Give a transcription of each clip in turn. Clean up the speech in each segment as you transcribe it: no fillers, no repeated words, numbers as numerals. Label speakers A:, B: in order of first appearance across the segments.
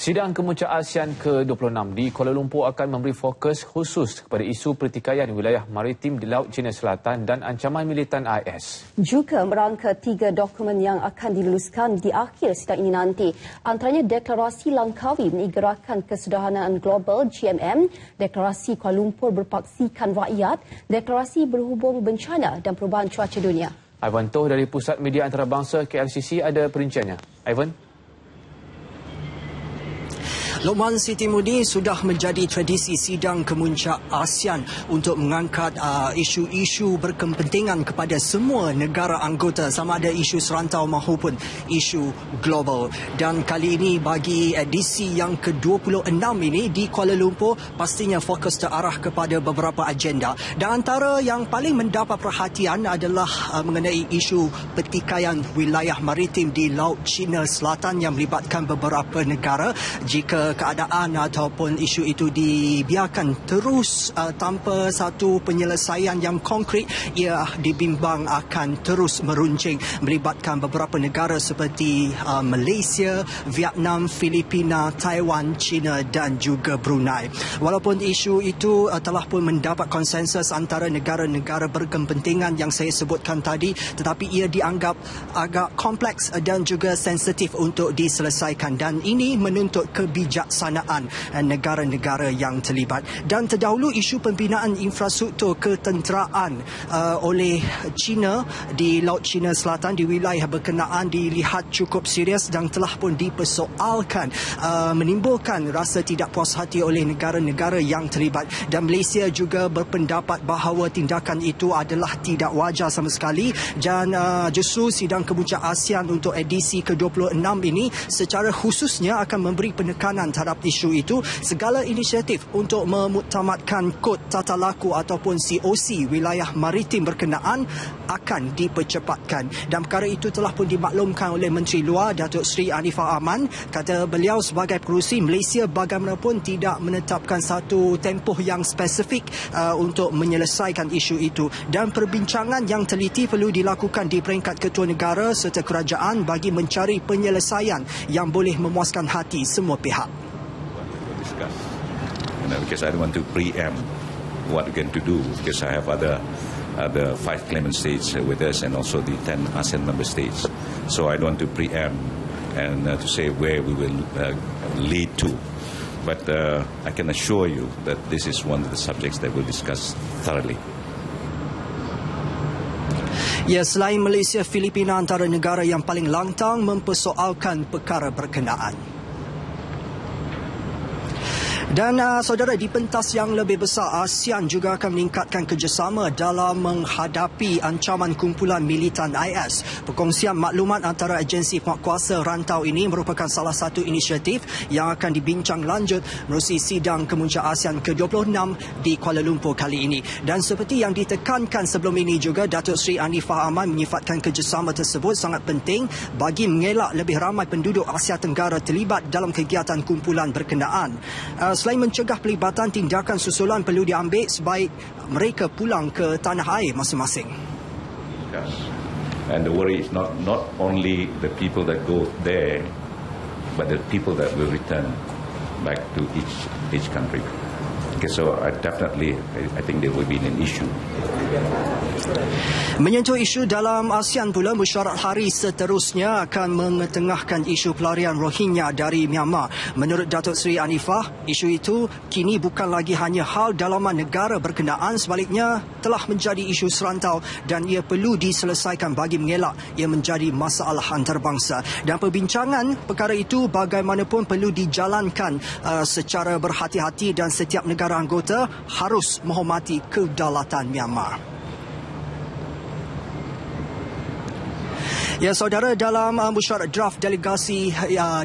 A: Sidang Kemuncak ASEAN ke-26 di Kuala Lumpur akan memberi fokus khusus kepada isu pertikaian wilayah maritim di Laut Cina Selatan dan ancaman militan AS.
B: Juga merangka 3 dokumen yang akan diluluskan di akhir sidang ini nanti. Antaranya Deklarasi Langkawi mengenai Gerakan Kesudahanaan Global GMM, Deklarasi Kuala Lumpur Berpaksikan Rakyat, Deklarasi Berhubung Bencana dan Perubahan Cuaca Dunia.
A: Ivan Toh dari Pusat Media Antarabangsa KLCC ada perinciannya. Ivan?
C: Lokman Siti Mudi, sudah menjadi tradisi sidang kemuncak ASEAN untuk mengangkat isu-isu berkepentingan kepada semua negara anggota, sama ada isu serantau maupun isu global. Dan kali ini bagi edisi yang ke-26 ini di Kuala Lumpur pastinya fokus terarah kepada beberapa agenda. Dan antara yang paling mendapat perhatian adalah mengenai isu pertikaian wilayah maritim di Laut Cina Selatan yang melibatkan beberapa negara. Jika keadaan ataupun isu itu dibiarkan terus tanpa satu penyelesaian yang konkret, ia dibimbang akan terus meruncing melibatkan beberapa negara seperti Malaysia, Vietnam, Filipina, Taiwan, China dan juga Brunei. Walaupun isu itu telah pun mendapat konsensus antara negara-negara berkepentingan yang saya sebutkan tadi, tetapi ia dianggap agak kompleks dan juga sensitif untuk diselesaikan, dan ini menuntut kebijaksanaan negara-negara yang terlibat. Dan terdahulu isu pembinaan infrastruktur ketenteraan oleh China di Laut Cina Selatan di wilayah berkenaan dilihat cukup serius dan telah pun dipersoalkan, menimbulkan rasa tidak puas hati oleh negara-negara yang terlibat. Dan Malaysia juga berpendapat bahawa tindakan itu adalah tidak wajar sama sekali, dan justru sidang kemuncak ASEAN untuk edisi ke-26 ini secara khususnya akan memberi penekanan terhadap isu itu. Segala inisiatif untuk memuktamadkan kod tata laku ataupun COC wilayah maritim berkenaan akan dipercepatkan. Dan perkara itu telah pun dimaklumkan oleh Menteri Luar Datuk Seri Anifah Aman. Kata beliau, sebagai pengerusi, Malaysia bagaimanapun tidak menetapkan satu tempoh yang spesifik untuk menyelesaikan isu itu, dan perbincangan yang teliti perlu dilakukan di peringkat ketua negara serta kerajaan bagi mencari penyelesaian yang boleh memuaskan hati semua pihak.
D: Because I don't want to preempt what we're going to do, because I have other 5 claimant states with us and also the 10 ASEAN member states. So I don't want to preempt and to say where we will lead to. But I can assure you that this is one of the subjects that we'll discuss thoroughly.
C: Ya, selain Malaysia, Filipina antara negara yang paling lantang mempersoalkan perkara berkenaan. Dan saudara, di pentas yang lebih besar, ASEAN juga akan meningkatkan kerjasama dalam menghadapi ancaman kumpulan militan IS. Perkongsian maklumat antara agensi penguatkuasa rantau ini merupakan salah satu inisiatif yang akan dibincang lanjut menerusi sidang kemuncak ASEAN ke-26 di Kuala Lumpur kali ini. Dan seperti yang ditekankan sebelum ini juga, Datuk Seri Anifah Aman menyifatkan kerjasama tersebut sangat penting bagi mengelak lebih ramai penduduk Asia Tenggara terlibat dalam kegiatan kumpulan berkenaan. Selain mencegah pelibatan, tindakan susulan perlu diambil sebaik mereka pulang ke tanah air masing-masing.
D: Yes. And the worry is not only the people that go there, but the people that will return back to each country. Okay, so I think there will be an issue.
C: Menyentuh isu dalam ASEAN pula, mesyuarat hari seterusnya akan mengetengahkan isu pelarian Rohingya dari Myanmar. Menurut Datuk Seri Anifah, isu itu kini bukan lagi hanya hal dalaman negara berkenaan, sebaliknya telah menjadi isu serantau dan ia perlu diselesaikan bagi mengelak ia menjadi masalah antarabangsa. Dan perbincangan perkara itu bagaimanapun perlu dijalankan secara berhati-hati, dan setiap negara anggota harus menghormati kedaulatan Myanmar. Ya saudara, dalam mesyuarat draft delegasi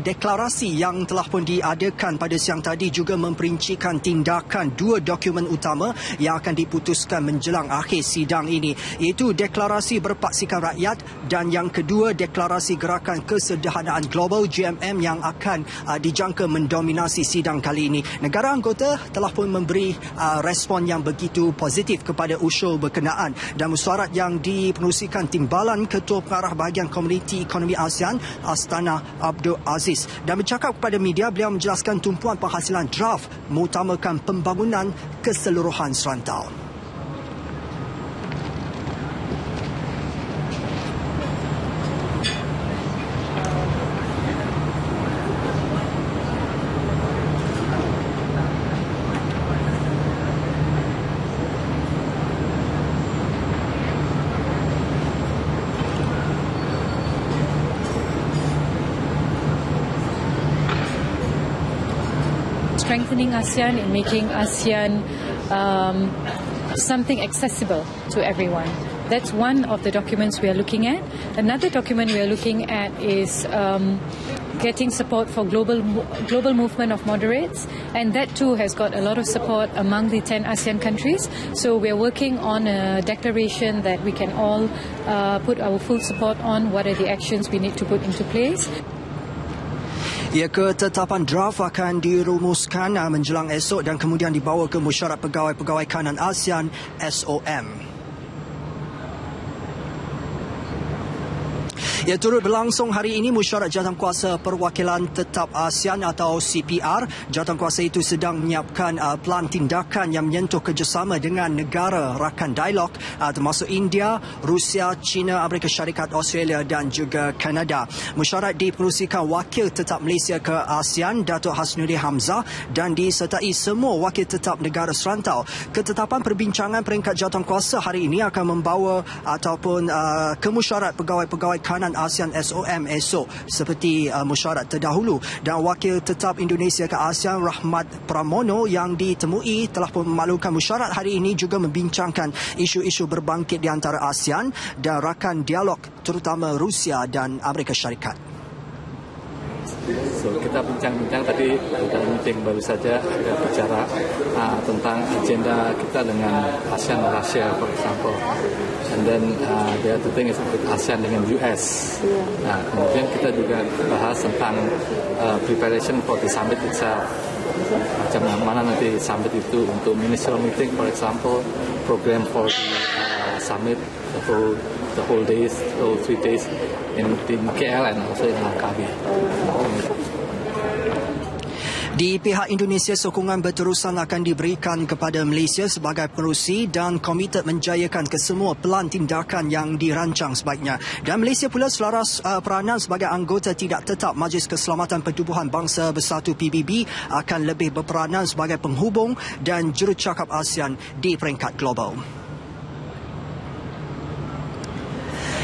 C: deklarasi yang telah pun diadakan pada siang tadi juga memperincikan tindakan 2 dokumen utama yang akan diputuskan menjelang akhir sidang ini, iaitu Deklarasi Berpaksikan Rakyat dan yang kedua Deklarasi Gerakan Kesederhanaan Global GMM yang akan dijangka mendominasi sidang kali ini. Negara anggota telah pun memberi respon yang begitu positif kepada usul berkenaan, dan mesyuarat yang dipenerusikan Timbalan Ketua Pengarah Bahagian bahagian Komuniti Ekonomi ASEAN Astana Abdul Aziz. Dan bercakap kepada media, beliau menjelaskan tumpuan penghasilan draft mengutamakan pembangunan keseluruhan serantau.
E: Strengthening ASEAN and making ASEAN something accessible to everyone. That's one of the documents we are looking at. Another document we are looking at is getting support for global movement of moderates, and that too has got a lot of support among the 10 ASEAN countries. So we are working on a declaration that we can all put our full support on. What are the actions we need to put into place?
C: Ya, ketetapan draft akan dirumuskan menjelang esok dan kemudian dibawa ke Mesyuarat Pegawai-Pegawai Kanan ASEAN SOM. Ia turut berlangsung hari ini Mesyuarat Jawatankuasa Perwakilan Tetap ASEAN atau CPR. Jawatankuasa itu sedang menyiapkan pelan tindakan yang menyentuh kerjasama dengan negara rakan dialog termasuk India, Rusia, China, Amerika Syarikat, Australia dan juga Kanada. Mesyuarat diperusikan Wakil Tetap Malaysia ke ASEAN Datuk Hasnudi Hamzah dan disertai semua wakil tetap negara serantau. Ketetapan perbincangan peringkat jawatankuasa hari ini akan membawa ataupun ke Mesyuarat Pegawai-Pegawai Kanan ASEAN SOM esok seperti mesyuarat terdahulu, dan wakil tetap Indonesia ke ASEAN Rahmat Pramono yang ditemui telah pun memaklumkan mesyuarat hari ini juga membincangkan isu-isu berbangkit di antara ASEAN dan rakan dialog terutama Rusia dan Amerika Syarikat.
F: So, kita bincang-bincang tadi dalam meeting baru saja kita bicara tentang agenda kita dengan ASEAN Malaysia, for example. And then the other thing is with ASEAN dengan US. Kemudian kita juga bahas tentang preparation for the summit itself. Macam mana nanti summit itu untuk ministerial meeting, for example, program for the summit, the whole days, all 3 days in KL and also in Langkawi.
C: Di pihak Indonesia, sokongan berterusan akan diberikan kepada Malaysia sebagai penerusi dan komited menjayakan kesemua pelan tindakan yang dirancang sebaiknya. Dan Malaysia pula selaras peranan sebagai anggota tidak tetap Majlis Keselamatan Pertubuhan Bangsa Bersatu PBB akan lebih berperanan sebagai penghubung dan jurucakap ASEAN di peringkat global.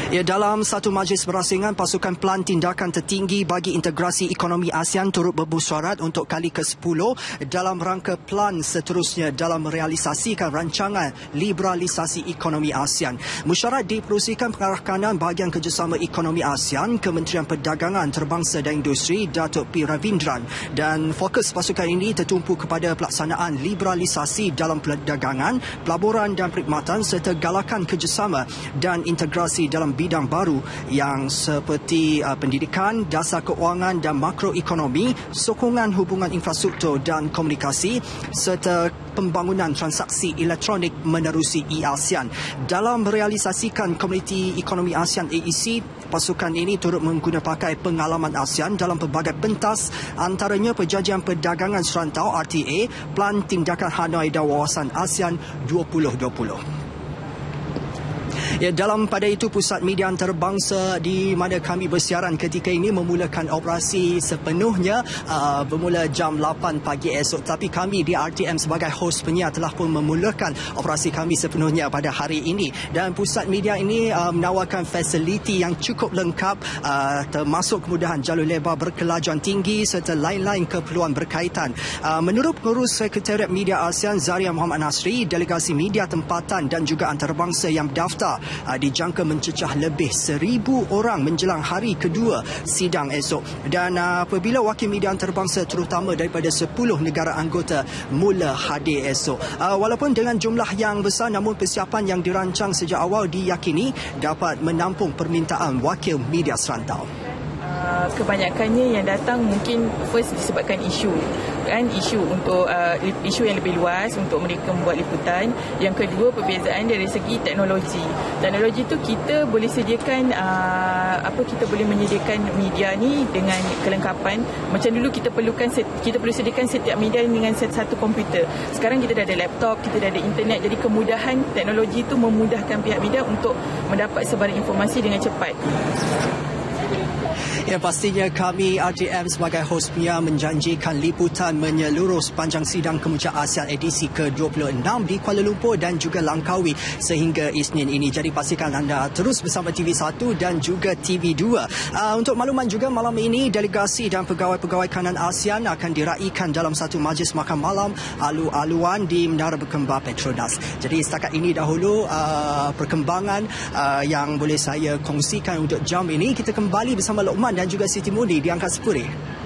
C: Ya, dalam satu majlis berasingan, pasukan pelan tindakan tertinggi bagi integrasi ekonomi ASEAN turut bermusyawarat untuk kali ke-10 dalam rangka pelan seterusnya dalam merealisasikan rancangan liberalisasi ekonomi ASEAN. Mesyuarat diperusikan pengarah kanan bahagian kerjasama ekonomi ASEAN, Kementerian Perdagangan Antarabangsa dan Industri, Datuk P. Ravindran, dan fokus pasukan ini tertumpu kepada pelaksanaan liberalisasi dalam perdagangan, pelaburan dan perkhidmatan serta galakan kerjasama dan integrasi dalam bidang baru yang seperti pendidikan, dasar keuangan dan makroekonomi, sokongan hubungan infrastruktur dan komunikasi serta pembangunan transaksi elektronik menerusi e-ASEAN. Dalam merealisasikan Komuniti Ekonomi ASEAN AEC, pasukan ini turut menggunapakai pengalaman ASEAN dalam pelbagai pentas, antaranya Perjanjian Perdagangan Serantau RTA, Pelan Tindakan Hanoi dan Wawasan ASEAN 2020. Ya, pada itu Pusat Media Antarabangsa di mana kami bersiaran ketika ini memulakan operasi sepenuhnya bermula jam 8 pagi esok. Tapi kami di RTM sebagai hos penyiar telah pun memulakan operasi kami sepenuhnya pada hari ini. Dan Pusat Media ini menawarkan fasiliti yang cukup lengkap termasuk kemudahan jalur lebar berkelajuan tinggi serta lain-lain keperluan berkaitan. Menurut Pengurus Sekretariat Media ASEAN Zaria Muhammad Nasri, delegasi media tempatan dan juga antarabangsa yang berdaftar dijangka mencecah lebih 1,000 orang menjelang hari kedua sidang esok. Dan apabila wakil media antarabangsa terutama daripada 10 negara anggota mula hadir esok. Walaupun dengan jumlah yang besar, namun persiapan yang dirancang sejak awal diyakini dapat menampung permintaan wakil media serantau.
G: Kebanyakannya yang datang mungkin first disebabkan isu kan, isu untuk isu yang lebih luas untuk mereka membuat liputan. Yang kedua, perbezaan dari segi teknologi. Teknologi tu kita boleh sediakan kita boleh menyediakan media ni dengan kelengkapan. Macam dulu kita perlu sediakan setiap media dengan satu komputer. Sekarang kita dah ada laptop, kita dah ada internet. Jadi kemudahan teknologi itu memudahkan pihak media untuk mendapat sebarang informasi dengan cepat.
C: Ya, pastinya kami RTM sebagai hostnya menjanjikan liputan menyeluruh sepanjang sidang kemuncak ASEAN edisi ke-26 di Kuala Lumpur dan juga Langkawi sehingga Isnin ini. Jadi pastikan anda terus bersama TV1 dan juga TV2. Untuk makluman juga, malam ini delegasi dan pegawai-pegawai kanan ASEAN akan diraikan dalam satu majlis makan malam alu-aluan di Menara Berkembar Petronas. Jadi setakat ini dahulu perkembangan yang boleh saya kongsikan untuk jam ini. Kita kembali bersama Lokman dan juga Siti Mudi di Angkat 10.